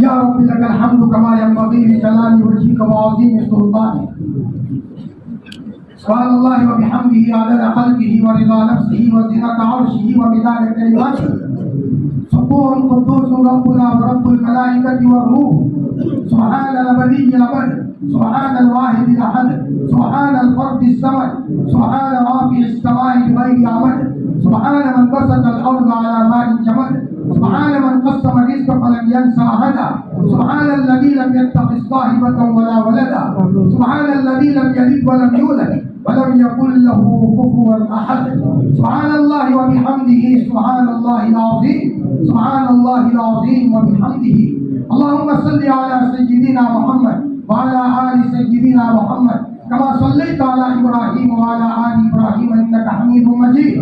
या रब्बी लकल हम्दु कमा यंबगी लिजलाली वजहिका व अज़ीम सुल्तानिक। सुब्हानल्लाहि व बिहम्दिही अदद खल्किही व रिदा नफ्सिही व ज़ीनत अर्शिही व मिदाद कलिमातिही। सुब्हान कुद्दूस रब्बुना व रब्बुल मलाइकति व रूह। सुब्हानल अबदिय्यिल अबद, सुब्हानल वाहिदिल अहद, सुब्हानल फर्दिस समद, सुब्हान राफ़िइस समाइ बिग़ैरि अमद, सुब्हान मन बसतल अर्ज़ अला माइन जमद, सुब्हान मन क़स्सम रिज़्क़ फलम यंसा अहदा, सुब्हानल्लज़ी लम यत्तख़िज़ साहिबतन वला वलदा, सुब्हानल्लज़ी लम यलिद वलम यूलद वलम यकुल लहू कुफुवन अहद। सुब्हानल्लाहि व बिहम्दिही, सुब्हानल्लाहिल अज़ीम, सुब्हानल्लाहिल अज़ीम व बिहम्दिही। अल्लाहुम्मा सल्लि अला सय्यिदिना मुहम्मद व अला आलि सय्यिदिना मुहम्मद कमा सल्लैता अला इब्राहीम व अला आलि इब्राहीम इन्नका हमीदुम मजीद।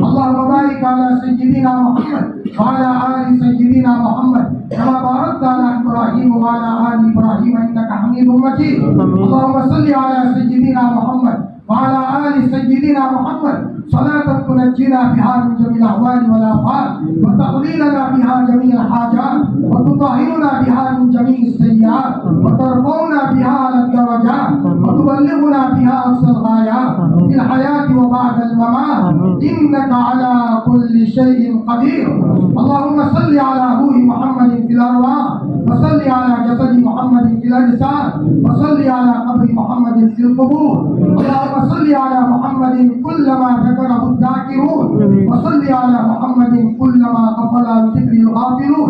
अल्लाहुम्मा बारिक अला सय्यिदिना मुहम्मद व अला आलि सय्यिदिना मुहम्मद कमा बारकता अला इब्राहीम व अला आलि इब्राहीम इन्नका हमीदुम मजीद। अल्लाहुम्मा सल्लि अला सय्यिदिना मुहम्मद व अला आलि सय्यिदिना मुहम्मद सलातन तुनज्जिना बिहा मिन जमील अहवाल वल आफात व तक़दीलना बिहा जमील हाजात व तुताहिरुना बिहा मिन जमील सय्यात व तरफ़ऊना बिहा अला दरजात व तुबल्लिगुना बिहा अक़सल ग़ायात फिल हयाति व बअदल ममात इन्नका अला कुल्लि शैइन क़दीर। अल्लाहुम्मा सल्लि अला रूहि मुहम्मदिन फिल अरवाह व सल्लि अला जसदि मुहम्मदिन फिल अजसाद व सल्लि अला क़ब्रि मुहम्मदिन फिल क़ुबूर। अल्लाहुम्मा सल्लि अला मुहम्मदिन कुल्लमा ज़करहु ज़ाकिरून व सल्लि अला मुहम्मदिन कुल्लमा ग़फ़ला an ज़िक्रिल ग़ाफ़िलून।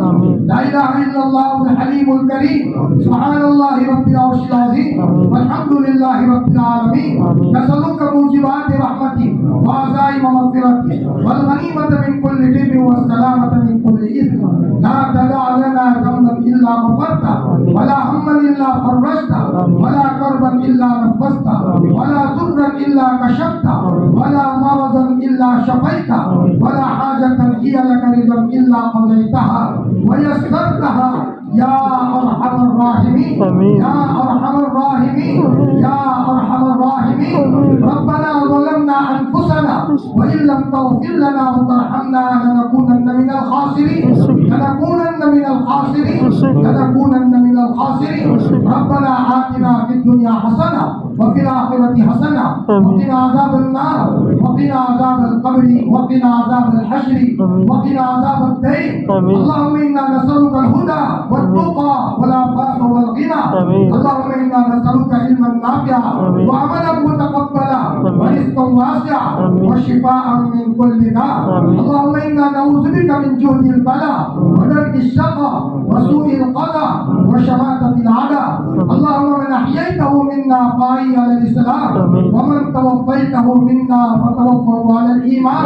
ला इलाहा इल्लल्लाहुल हलीमुल करीम, सुब्हानल्लाहि रब्बिल अर्शिल अज़ीम, वल्हम्दुलिल्लाहि रब्बिल आलमीन। नसअलुका मूजिबाति रहमतिक व अज़ाइम मग़फ़िरतिक वल गनीमत मिन कुल्लि बिर्रिन व सलामत मिन कुल्लि इस्म। ला तदअ लना ज़ंबन इल्ला ग़फ़रता वला हम्मन इल्ला फ़रजता वला कर्बन इल्ला नफ़्फ़सता वला दुर्रन इल्ला कशफ़ता वला मरज़न इल्ला शफ़ैता वला हाजतन हिय लका रिज़क़न इल्ला क़ज़ैतहा व यस्सरतहा या अरहमर राहिमीन, या अरहमर राहिमीन, या अरहमर राहिमीन। रब्बना ज़लमना अनफुसना व इन लम तग़फिर लना व तरहमना लनकूनन्न मिनल ख़ासिरीन, लनकूनन्न मिनल ख़ासिरीन, लनकूनन्न मिनल ख़ासिरीन। रब्बना आतिना फ़िद दुनिया हसना व फिल आखिरति हसना व क़िना अज़ाबन नार व क़िना अज़ाबल क़ब्रि व क़िना अज़ाबल हश्रि व क़िना अज़ाबद दईन। अल्लाहुम्मा इन्ना नसअलुकल हुदा वत्तुक़ा वल आफ़ाफ़ वल ग़िना। अल्लाहुम्मा इन्ना नसअलुका इल्मन नाफ़िअन व अमलन मुतक़ब्बला व रिज़्क़न वासिअन व शिफ़ाअन मिन कुल्लि दाअ। अल्लाहुम्मा इन्ना नऊज़ु बिका मिन जुहदिल बला व दरकिश शक़ा व सूइल क़ज़ा व शमाततिल अदा। अल्लाहुम्मा मन अहयैतहु मिन्ना फ़अहयिह अलल इस्लाम व मन तवफ़्फ़यतहु मिन्ना फ़तवफ़्फ़हु अलल ईमान।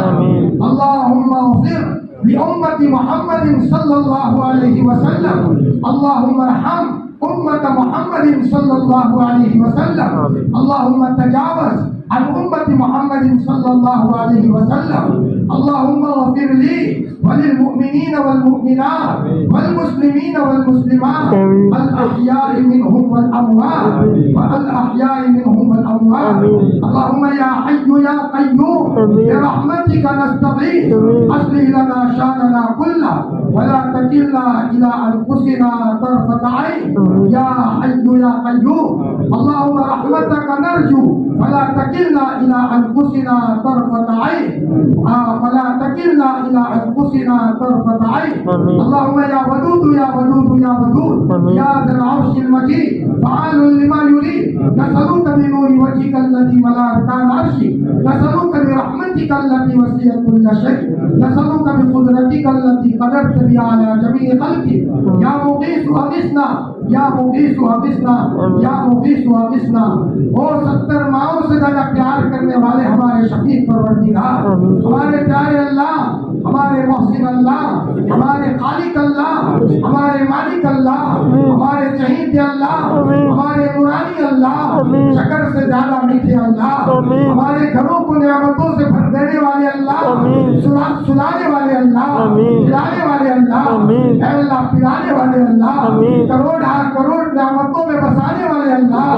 अल्लाहुम्मा इग़फ़िर लिउम्मति मुहम्मदिन सल्लल्लाहु अलैहि वसल्लम। अल्लाहुम्मा अर्हम उम्मत मुहम्मदिन सल्लल्लाहु अलैहि वसल्लम। अल्लाहुम्मा तजावज़ अन उम्मति मुहम्मदिन सल्लल्लाहु अलैहि वसल्लम। अल्लाहुम्मा इग़फ़िर ली व लिल मुअ्मिनीन वल मुअ्मिनात वल मुस्लिमीन वल मुस्लिमात अल अहयाइ मिनहुम वल अमवात व अल अहयाइ मिनहुम वल अमवात। अल्लाहुम्मा या हय्यु या क़य्यूम बिरहमतिका नस्तग़ीथ अस्लिह लना शानना कुल्लह व ला तकिलना इला अनफुसिना तरफ़त ऐन या हय्यु या क़य्यूम। अल्लाहुम्मा रहमतका नरजू व ला तकिलना इला अनफुसिना तरफ़त ऐन व ला तकिलना इला अनफुसिना तरफ़त ऐन। अल्लाहुम्मा या वदूद या वदूद या वदूद या ज़ल अर्शिल मजीद फ़अालुन लिमा युरीद। नसअलुका बिनूरि वजहिका अल्लज़ी मला अर्कान अर्शिक, नसअलुका बिरहमतिका अल्लती वसिअत कुल्ल शै, नसअलुका बिक़ुदरतिका अल्लती क़दरत बिहा अला जमीइ ख़ल्क़िक। या मुग़ीसु अग़िस्ना, या मुग़ीसु अग़िस्ना, या मुग़ीसु अग़िस्ना। ओ 70 माओं से ज़्यादा प्यार करने वाले हमारे शफ़ीक़ परवरदिगार, हमारे प्यारे अल्लाह, हमारे मोहसिन अल्लाह, हमारे खालिक अल्लाह, हमारे मालिक अल्लाह, हमारे चहीते अल्लाह, हमारे नूरानी अल्लाह, शकर से ज्यादा मीठे अल्लाह, हमारे घरों को नियामतों से भर देने वाले अल्लाह, सुलाने वाले अल्लाह, खिलाने वाले अल्लाह, अल्लाह पिलाने वाले अल्लाह, करोड़ नियामतों में बसाने वाले अल्लाह।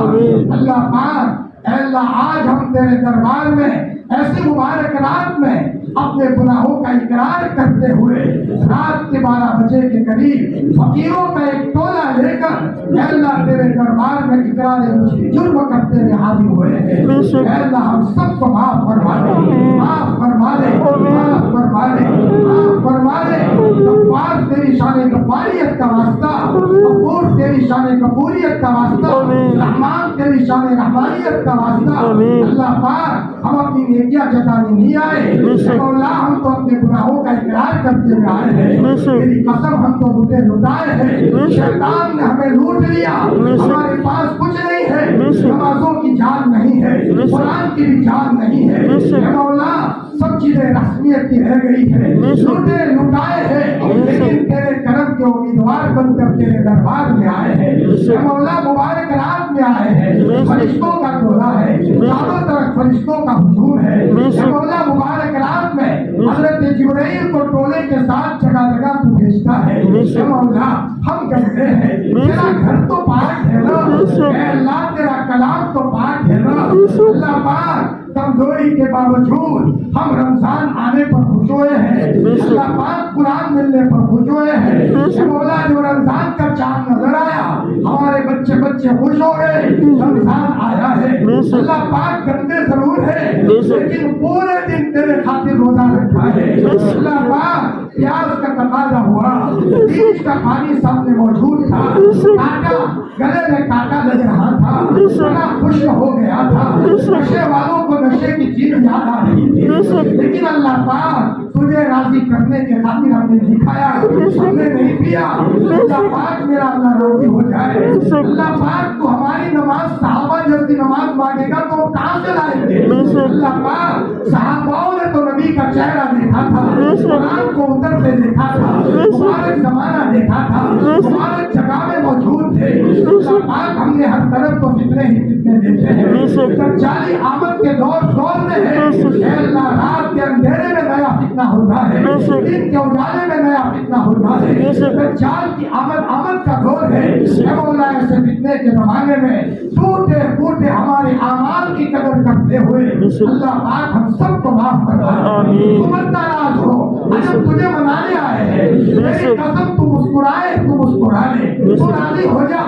अल्लाह पाक, अल्लाह आज हम तेरे दरबार में ऐसे मुबारक रात में अपने गुनाहों का इकरार करते हुए रात के 12 बजे के करीब फकीरों का एक टोला کر اے اللہ تیرے دربار میں اقرار جرم کرتے ہوئے حاضر ہوئے ہیں، اے اللہ ہم سب کو معاف فرما دے، معاف فرما دے، معاف فرما دے، معاف فرما دے۔ غفار تیری شان غفاریت کا واسطہ، غفور تیری شان غفوریت کا واسطہ، رحمان تیری شان رحمانیت کا واسطہ۔ اللہ پاک ہم اپنی نیکیاں جتانے نہیں آئے، مولا ہم تو اپنے گناہوں کا اقرار کرتے ہوئے آئے ہیں، تیری قسم ہم تو لوٹے لٹائے ہیں، شیطان نے ہمیں لوٹ لیا، ہمارے پاس کچھ نہیں ہے، نمازوں کی جان نہیں ہے، قرآن کی بھی جان نہیں ہے، اے مولا سب چیزیں رسمیت کی رہ گئی ہے، لوٹے لٹائے ہیں، لیکن تیرے کرم کے امیدوار بن کر تیرے دربار میں آئے ہیں، اے مولا مبارک رات میں آئے ہیں، فرشتوں کا ٹولہ ہے، چاروں طرف فرشتوں کا ہجوم ہے، اے مولا مبارک رات میں حضرت جبرائیل کو ٹولے کے ساتھ جگہ جگہ تو بھیجتا ہے، اے مولا ہم کہتے ہیں تیرا گھر تو پاک ہے نا، اے اللہ تیرا کلام تو پاک ہے نا، اللہ پاک کمزوری کے باوجود ہم رمضان آنے پر خوش ہوئے ہیں، اللہ پاک قرآن ملنے پر خوش ہوئے ہیں، اے مولا جو رمضان کا چاند نظر آیا ہمارے بچے خوش ہو گئے، رمضان آیا ہے، اللہ پاک گندے ضرور ہے لیکن پورے دن تیرے خاطر روزہ رکھا ہے، اللہ پاک پیاس کا تقاضا ہوا، بیچ کا پانی سامنے موجود تھا، کانٹا گلے میں کانٹا لگ رہا تھا، بڑا خشک ہو گیا تھا، نشے والوں کو نشے کی چیز یاد آ رہی تھی، لیکن اللہ پاک تجھے راضی کرنے کے خاطر ہم نے نہیں کھایا، ہم نے نہیں پیا، اللہ پاک میرا اللہ راضی ہو جائے، اللہ پاک تو ہماری نماز صحابہ جیسی نماز مانگے گا تو کہاں سے لائیں گے، اللہ پاک صحاباؤں نے تو نبی کا چہرہ دیکھا تھا، قرآن کو ادھر سے دیکھا تھا، مبارک زمانہ دیکھا تھا، مبارک جگہ میں موجود تھے، اللہ پاک ہم نے ہر طرف کو فتنے ہی فتنے دیکھے ہیں، دجالی آمد کے دور میں ہے، اے اللہ رات کے اندھیرے میں نیا فتنہ ہوتا ہے، دن کے اجالے میں نیا فتنہ ہوتا ہے، دجال کی آمد کا دور ہے، اے مولا ایسے فتنے کے زمانے میں ٹوٹے پھوٹے ہمارے اعمال کی قدر کرتے ہوئے اللہ پاک ہم سب کو معاف فرما، تو مت ناراض ہو، اگر تجھے منانے آئے ہیں میری قسم تو مسکرائے تو مسکرا لے، تو راضی ہو جا،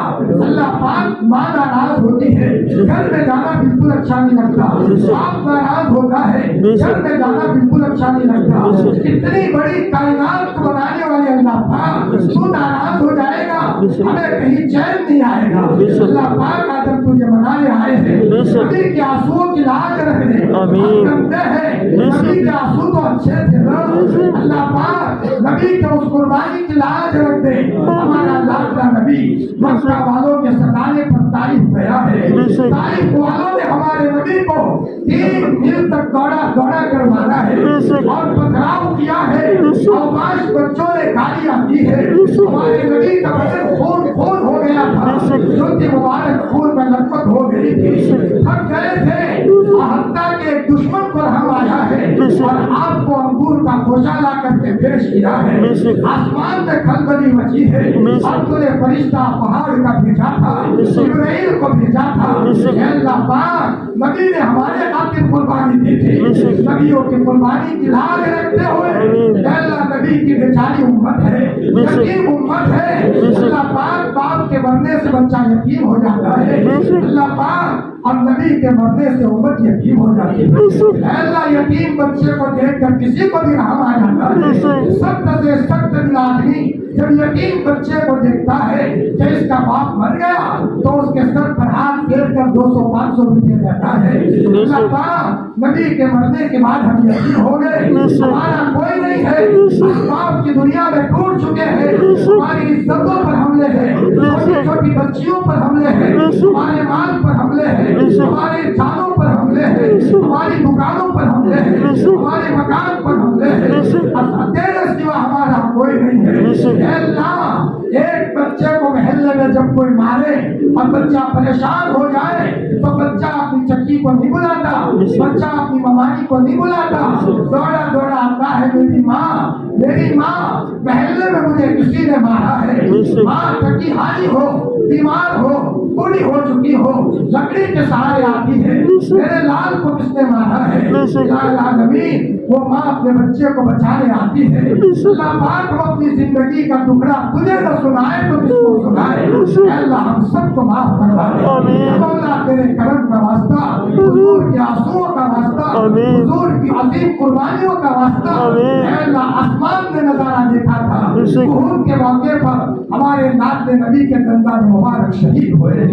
اللہ پاک ماں ناراض ہوتی ہے گھر میں جانا بالکل اچھا نہیں لگتا، باپ ناراض ہوتا ہے گھر میں جانا بالکل اچھا نہیں لگتا، اتنی بڑی کائنات کو بنانے والے اللہ پاک تو ناراض ہو جائے گا، ہمیں کہیں چین نہیں آئے گا، اللہ پاک آج ہم تجھے منانے آئے ہیں، نبی کے آنسوؤں کی لاج رکھ دے، ہم کہتے ہیں نبی کے آنسو تو اچھے تھے نا، اللہ پاک نبی کے اس قربانی کی لاج رکھ دے، ہمارا لاڈلا نبی مکہ والوں کے ستانے پر طائف گیا ہے، طائف والوں نے ہمارے نبی کو 3 میل تک دوڑا کر مارا ہے اور پتھراؤ کیا ہے، اوباش بچوں نے گالیاں دی ہے، ہمارے نبی کا بدن خون ہو گیا تھا، جوتی مبارک خون میں لطمت ہو گئی تھی، تھک گئے تھے، حتیٰ کہ ایک دشمن پر ہم آیا ہے اور آپ کو انگور کا گوشہ لا کر کے پیش کیا ہے، آسمان میں کھلبلی مچی ہے، اور تو نے فرشتہ پہاڑ کا بھیجا تھا، جبرائیل کو بھیجا تھا، اے اللہ پاک نبی نے ہمارے خاطر قربانی دی تھی، نبیوں کی قربانی کی لاج رکھتے ہوئے اے اللہ نبی کی بیچاری امت ہے، یتیم امت ہے، اللہ پاک باپ کے مرنے سے بچہ یتیم ہو جاتا ہے، اللہ پاک اور نبی کے مرنے سے امت یتیم ہو جاتی ہے، اے اللہ یتیم بچے کو دیکھ کر کسی کو بھی رحم آ جاتا ہے، سخت سے سخت دل آدمی جب یتیم بچے کو دیکھتا ہے کہ اس کا باپ مر گیا تو اس کے سر پر ہاتھ پھیر کر 200-500 روپے دیتا ہے، اللہ پاک نبی کے مرنے کے بعد ہم یتیم ہو گئے، ہمارا کوئی نہیں ہے، باپ کی دنیا میں ٹوٹ چکے ہیں، ہماری عزتوں پر حملے ہیں، چھوٹی چھوٹی بچیوں پر حملے ہیں، ہمارے مال پر حملے ہیں، ہماری جانوں پر حملے ہیں، ہماری دکانوں پر حملے ہیں، ہمارے مکان پر حملے ہیں، تیرے سوا ہمارا کوئی نہیں ہے، اے اللہ ایک بچے کو محلے میں جب کوئی مارے اور بچہ پریشان ہو جائے تو بچہ اپنی چچی کو نہیں بلاتا، بچہ اپنی ممانی کو نہیں بلاتا، دوڑا دوڑا آتا ہے میری ماں محلے میں مجھے کسی نے مارا ہے، ماں تھکی ہاری ہو، بیمار ہو، بوڑھی ہو چکی ہو، لکڑی کے سہارے آتی ہے، میرے لال کو کس نے مارا ہے، العالمین وہ ماں اپنے بچے کو بچانے آتی ہے، اللہ پاک وہ اپنی زندگی کا ٹکڑا تجھے نہ سنائے تو کس کو سنائے، اے اللہ ہم سب کو معاف فرما دے اے اللہ تیرے کرم کا واسطہ حضور کے آنسوؤں کا واسطہ حضور کی عظیم قربانیوں کا واسطہ اے اللہ آسمان میں نظارہ دیکھا تھا احد کے موقع پر ہمارے ناز نبی کے دندان مبارک شہید ہوئے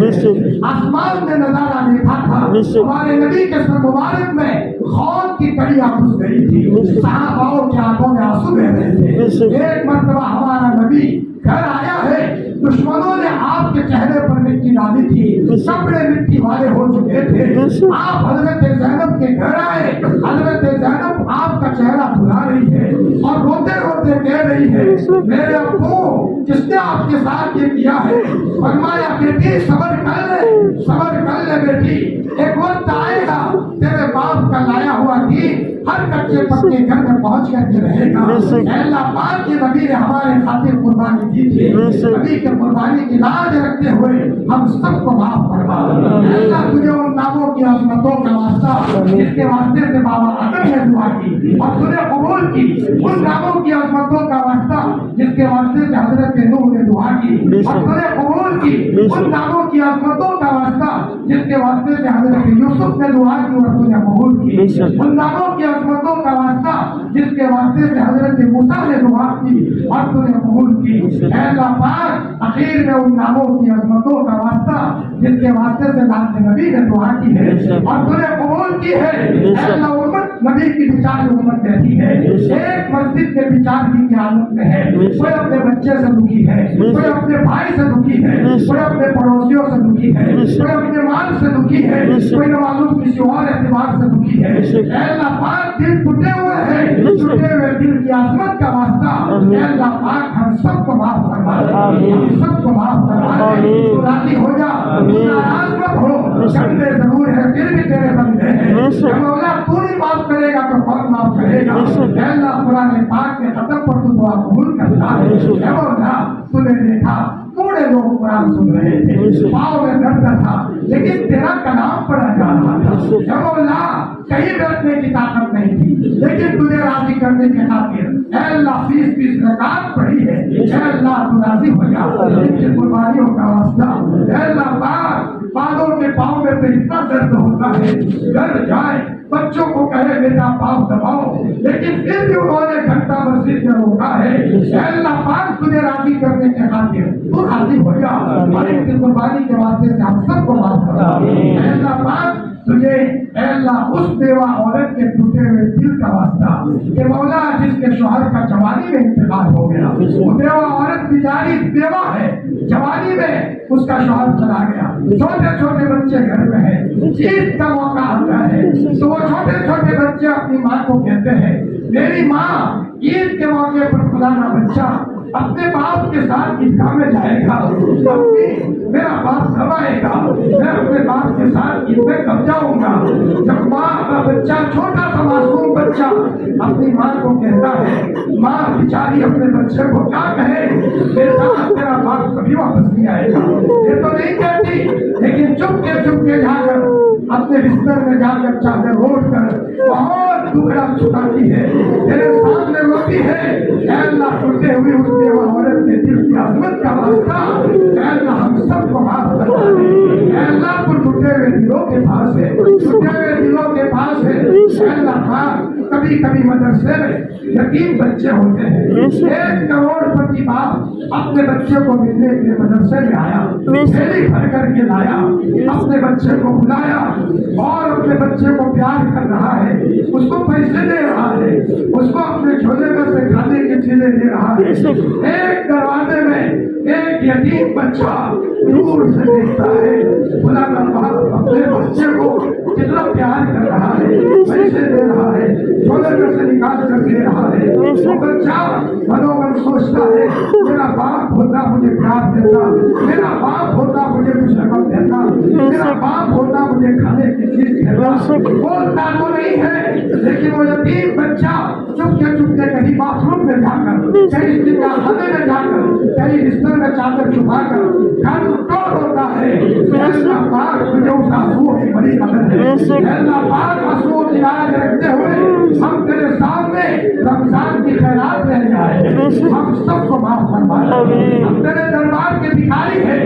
آسمان میں نظارہ دیکھا تھا ہمارے نبی کے سر مبارک میں خون کی کڑیاں گھس گئی تھی صحابہ کے آنکھوں میں آنسو بہ رہے تھے ایک مرتبہ ہمارا نبی گھر آیا ہے دشمنوں نے آپ کے چہرے پر مٹی ڈالی تھی کپڑے مٹی والے ہو چکے تھے آپ حضرت زینب کے گھر آئے حضرت زینب آپ کا چہرہ دھلا رہی ہے اور روتے روتے کہہ رہی ہے میرے ابو جس نے آپ کے ساتھ یہ کیا ہے فرمایا بیٹی صبر کر لے بیٹی ایک وقت آئے گا تیرے باپ کا لایا ہوا دین ہر کچے پکے گھر میں پہنچ کر کے رہے گا اے اللہ پاک کے نبی نے ہمارے خاطر قربانی دی تھی نبی کے قربانی کی لاج رکھتے ہوئے ہم سب کو معاف فرما اے اللہ تجھے ان ناموں کی عظمتوں کا واسطہ جس کے واسطے سے بابا آدم نے دعا کی اور تجھے قبول کی ان ناموں کی عظمتوں کا واسطہ جس کے واسطے سے حضرت نوح نے دعا کی اور تجھے قبول کی ان ناموں کی عظمتوں کا واسطہ جس کے واسطے سے حضرت یوسف نے دعا کی اور تجھے قبول کی ان ناموں کی عظمتوں کا واسطہ جس کے واسطے سے حضرت موسیٰ نے دعا کی اور تجھے قبول کی اے اللہ پاک اخیر میں ان ناموں کی عظمتوں کا واسطہ جس کے واسطے سے نام نبی نے دعا کی ہے اور تجھے قبول کی ہے اے اللہ امت نبی کی بچار امت کہتی ہے ایک مسجد کے بچارگی کی حالت میں ہے کوئی اپنے بچے سے دکھی ہے کوئی اپنے بھائی سے دکھی ہے کوئی اپنے پڑوسیوں سے دکھی ہے کوئی اپنے مال سے دکھی ہے کوئی معلوم کسی اور اعتبار سے دکھی ہے اے اللہ پاک دل ٹوٹے ہوئے ہیں ٹوٹے ہوئے دل کی عظمت کا واسطہ اے اللہ پاک ہم سب کو معاف فرما دے ہم سب کو معاف فرما دے تو راضی ہو جا ناراض مت ہو بندے ضرور ہے پھر بھی تیرے بندے ہیں اے مولا تو نہیں معاف کرے گا تو کون معاف کرے گا اے اللہ قرآن پاک کے ختم پر تو دعا قبول کرتا ہے اے مولا تو نے دیکھا تھوڑے لوگ قرآن سن رہے تھے پاؤں میں درد تھا لیکن تیرا کلام پڑھا جا رہا تھا اے مولا کہیں بیٹھنے کی طاقت نہیں تھی لیکن تجھے راضی کرنے کے خاطر اے اللہ 20 رکعت پڑھی ہے اے اللہ تو راضی ہو جا ان کی قربانیوں کا واسطہ اے اللہ پاک بالوں کے پاؤں میں تو اتنا درد ہوتا ہے گھر جائے بچوں کو کہے بیٹا پاؤں دباؤ لیکن پھر بھی انہوں نے گھنٹہ مسجد میں روکا ہے اے اللہ پاک تجھے راضی کرنے کے خاطر تو راضی ہو جا اور ان کی قربانی کے واسطے سے ہم سب کو معاف کرا اے اللہ پاک تجھے اے اللہ اس بیوہ عورت کے ٹوٹے ہوئے دل کا واسطہ کہ مولا جس کے شوہر کا جوانی میں انتقال ہو گیا وہ بیوہ عورت بیچاری بیوہ ہے جوانی میں اس کا شوہر چلا گیا چھوٹے چھوٹے بچے گھر میں ہیں عید کا موقع آتا ہے تو وہ چھوٹے چھوٹے بچے اپنی ماں کو کہتے ہیں میری ماں عید کے موقع پر فلانا بچہ اپنے باپ کے ساتھ عیدگاہ میں جائے گا میرا باپ کب آئے گا میں اپنے باپ کے ساتھ عید میں کب جاؤں گا جب ماں کا بچہ چھوٹا سا معصوم بچہ اپنی ماں کو کہتا ہے ماں بیچاری اپنے بچے کو کیا کہے بیٹا تیرا باپ کبھی واپس نہیں آئے گا یہ تو نہیں کہتی لیکن چپ کے جا کر اپنے بستر میں جا کر چادر اوڑھ کر بہت ٹکڑا چھپاتی ہے تیرے سامنے روتی ہے اے اللہ ٹوٹے ہوئی اس بیوہ عورت کے دل کی عظمت کا واسطہ اے اللہ ہم سب کو معاف کرنا دے اے اللہ کو ٹوٹے ہوئے دلوں کے پاس ہے ٹوٹے ہوئے دلوں کے پاس ہے اے اللہ خان کبھی کبھی مدرسے میں یتیم بچے ہوتے ہیں 1 کروڑپتی باپ اپنے بچے کو ملنے کے لیے مدرسے میں آیا تھیلی بھر کر کے لایا اپنے بچے کو بلایا اور اپنے بچے کو پیار کر رہا ہے اس کو پیسے دے رہا ہے اس کو اپنے جھولے میں سے کھانے کی چیزیں دے رہا ہے ایک دروازے میں ایک یتیم بچہ دور سے دیکھتا ہے بلا کر اپنے بچے کو کتنا پیار کر رہا ہے پیسے دے رہا ہے جھولے میں سے نکال کر دے رہا ہے وہ بچہ منو من سوچتا ہے میرا باپ ہوتا مجھے پیار دیتا میرا باپ ہوتا مجھے کچھ رقم دیتا میرا باپ ہوتا مجھے کھانے کی چیز دیتا بولتا تو نہیں ہے لیکن وہ یتیم بچہ چپ کے کہیں باتھ روم میں جا کر کہیں خانے میں جا کر کہیں بستر میں چادر چھپا کر گھر ٹوٹ ہوتا ہے اللہ پاک تجھے اس آنسوؤں کی بڑی قدر ہے اللہ پاک آنسوؤں کی لاج رکھتے ہوئے ہم تیرے سامنے رمضان کی خیرات لے آئے ہم سب کو معاف فرما ہم تیرے دربار کے بھکاری ہیں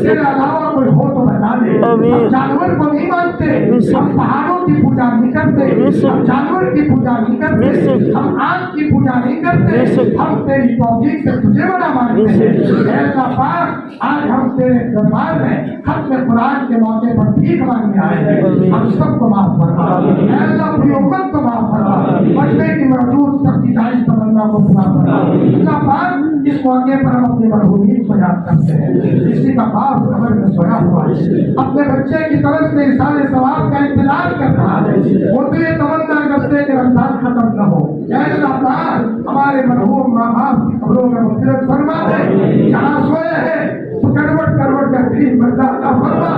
तेरे अलावा कोई हो तो बता दे। हम जानवर को नहीं मानते, हम पहाड़ों की पूजा नहीं करते, हम जानवर की पूजा नहीं करते, हम आग की पूजा नहीं करते, हम तेरी तौफीक से तुझे बड़ा मानते हैं। ऐ अल्लाह पाक, आज हम तेरे दरबार में खत्म कुरान के मौके पर भीख मांगने आए हैं, हम सबको माफ फरमा। ऐ अल्लाह पूरी उम्मत को माफ फरमा, मजमे की मौजूद सबकी जायज तमन्ना को पूरा फरमा। अल्लाह पाक, इस मौके पर हम अपने मरहूमीन को याद करते हैं। किसी का बाप कब्र में सोया हुआ है, अपने बच्चे की तरफ से इसाले सवाब का इंतजार कर रहा है, वो तो ये तमन्ना करते कि रमजान खत्म न हो। ऐ अल्लाह पाक, हमारे मरहूम माँ बाप की कब्रों में मग़फ़िरत फरमा दे। जहाँ सोए हैं तो करवट करवट का दिन बदला ना फरमा,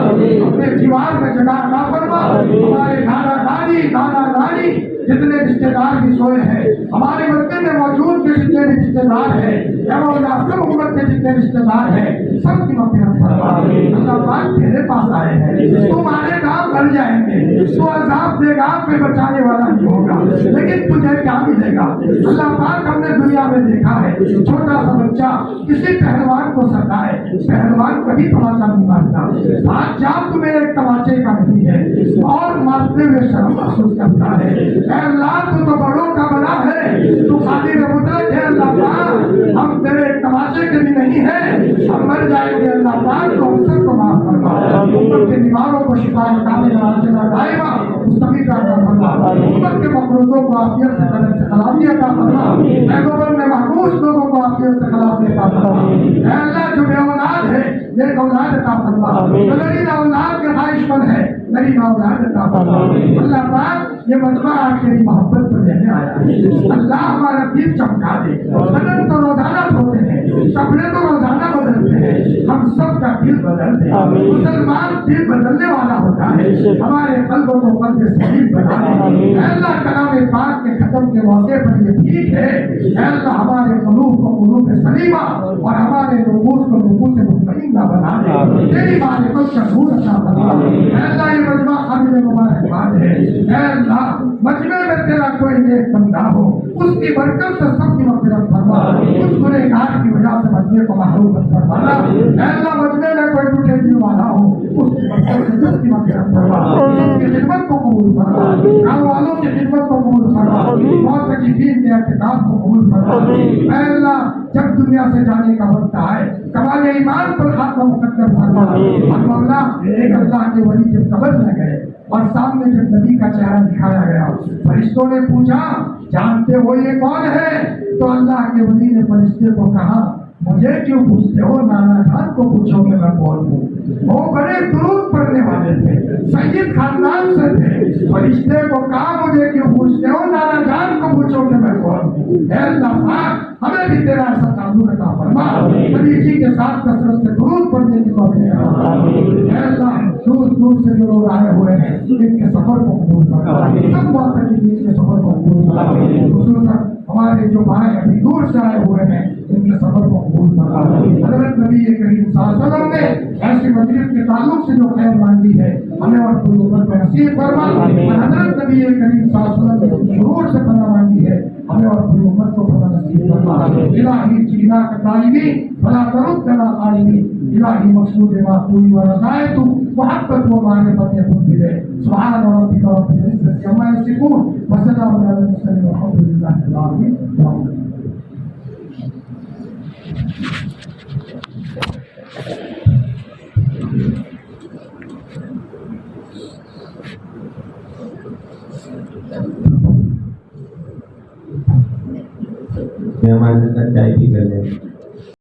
अपने जीवान में जगह ना फरमा। हमारे नाना नानी जितने रिश्तेदार भी सोए हैं, हमारे मस्जिद में मौजूद के जितने भी रिश्तेदार हैं, एवं सब उम्मत के जितने रिश्तेदार हैं, सबकी मग़फ़िरत फरमा। अल्लाह पाक तेरे पास आए हैं, तुम आने काम कर जाएंगे, तो अज़ाब देगा, कोई बचाने वाला नहीं होगा, लेकिन तुझे क्या मिलेगा। अल्लाह पाक, हमने दुनिया में देखा है, छोटा सा बच्चा किसी पहलवान को सताए, पहलवान कभी तमाचा नहीं मारता, आज जान तू मेरे तमाचे का नहीं है, और मारते हुए शर्म महसूस करता है। अल्लाह, तू तो बड़ों का बड़ा है, तू कादिर मुतलक है। अल्लाह पाक, हम तेरे तमाशे के भी नहीं है, हम मर जाएंगे। अल्लाह पाक, तो हम सबको माफ फरमा, उम्मत के बीमारों को शिफा कामिला आजिला दाइमा मुस्तक़िल अता फरमा, उम्मत के मक़रूज़ों को आफियत से कलम से खलासी अता फरमा, पैगंबर में महबूस लोगों को आफियत से खलासी अता फरमा। ऐ अल्लाह, जो बेऔलाद है नेक औलाद अता फरमा, जो गरीब औलाद के ख्वाहिशमंद है गरीब औलाद अता फरमा। अल्लाह पाक, ये मजमा तेरी मोहब्बत पर लेने आया है। अल्लाह, हमारा दिल चमका दे, बदन तो रोजाना धोते हैं, कपड़े तो रोजाना बदलते हैं, हम सब का दिल बदल दे। मुसलमान दिल बदलने वाला होता है, हमारे कल्बों को कल्ब सलीम बना दे। अल्लाह, कलाम पाक के खत्म के मौके पर ये ठीक है। अल्लाह, हमारे क़ुलूब को क़ुलूब सलीमा और हमारे नफूस को नफूस मुतमइन्ना बना दे। तेरी मारिफत का नूर अता फरमा। अल्लाह, ये मजमा काबिल मुबारकबाद है। अल्लाह, मजमे में तेरा कोई नेक बंदा हो, उसकी बरकत से सबकी मग़फ़िरत फरमा, उस गुनहगार की वजह से मजमे को महरूम मत फरमाना। अल्लाह, मजमे में कोई टूटे दिल वाला हो, उसकी बरकत से सबकी मग़फ़िरत फरमा, उसकी खिदमत को कबूल फरमा, गाँव वालों की खिदमत को कबूल फरमा, मुअत्तकिफ़ीन के एहतिकाम को कबूल फरमा। अल्लाह, जब दुनिया से जाने का वक्त आए, कमाल ईमान पर खात्मा मुक़द्दर फरमा। और मौला, एक अल्लाह के वली जब कब्र में गए और सामने जब नबी का चेहरा दिखाया गया, फरिश्तों ने पूछा, जानते हो ये कौन है? तो अल्लाह के वली ने फरिश्ते को कहा, मुझे क्यों पूछते हो, नाना जान को पूछोगे मैं कौन हूँ। वो बड़े दुरूद पढ़ने वाले थे, सैयद खानदान से थे। फरिश्ते को कहा, मुझे क्यों पूछते हो, नाना जान को पूछोगे मैं कौन हूँ। अल्लाह पाक, हमें भी तेरा ऐसा ताल्लुक अता फरमा, नबी जी के साथ कसरत से दुरूद पढ़ने की तौफीक अता। अल्लाह, दूर दूर से जो लोग आए हुए हैं, इनके सफर को कबूल फरमा, सब मुअत्तकिफ़ीन के सफर को कबूल फरमा। खुसूसन हमारे जो भाई अभी दूर से आए हुए हैं, इनके सफर को कबूल फरमा। हज़रत नबी करीम सल्लल्लाहु अलैहि वसल्लम ने ऐसी मजलिस के ताल्लुक से जो खैर मांगी है, हमें और पूरी उम्मत को नसीब फरमा। हज़रत नबी करीम सल्लल्लाहु अलैहि वसल्लम ने शुरूर से पनाह मांगी है, हमें और पूरी उम्मत को पनाह नसीब फरमा। इलाही जीना का तालिबी फला तरुद्दना आलिमी, इलाही मक़सूद माक़ूली व रज़ायतु मोहब्बत व मारिफत खुद है। सुभान रब्बिका रब्बिल इज़्ज़ति अम्मा यसिफून व सलामुन अलल मुरसलीन वल्हम्दुलिल्लाहि रब्बिल आलमीन। हमारे साथ चाय भी कर लें।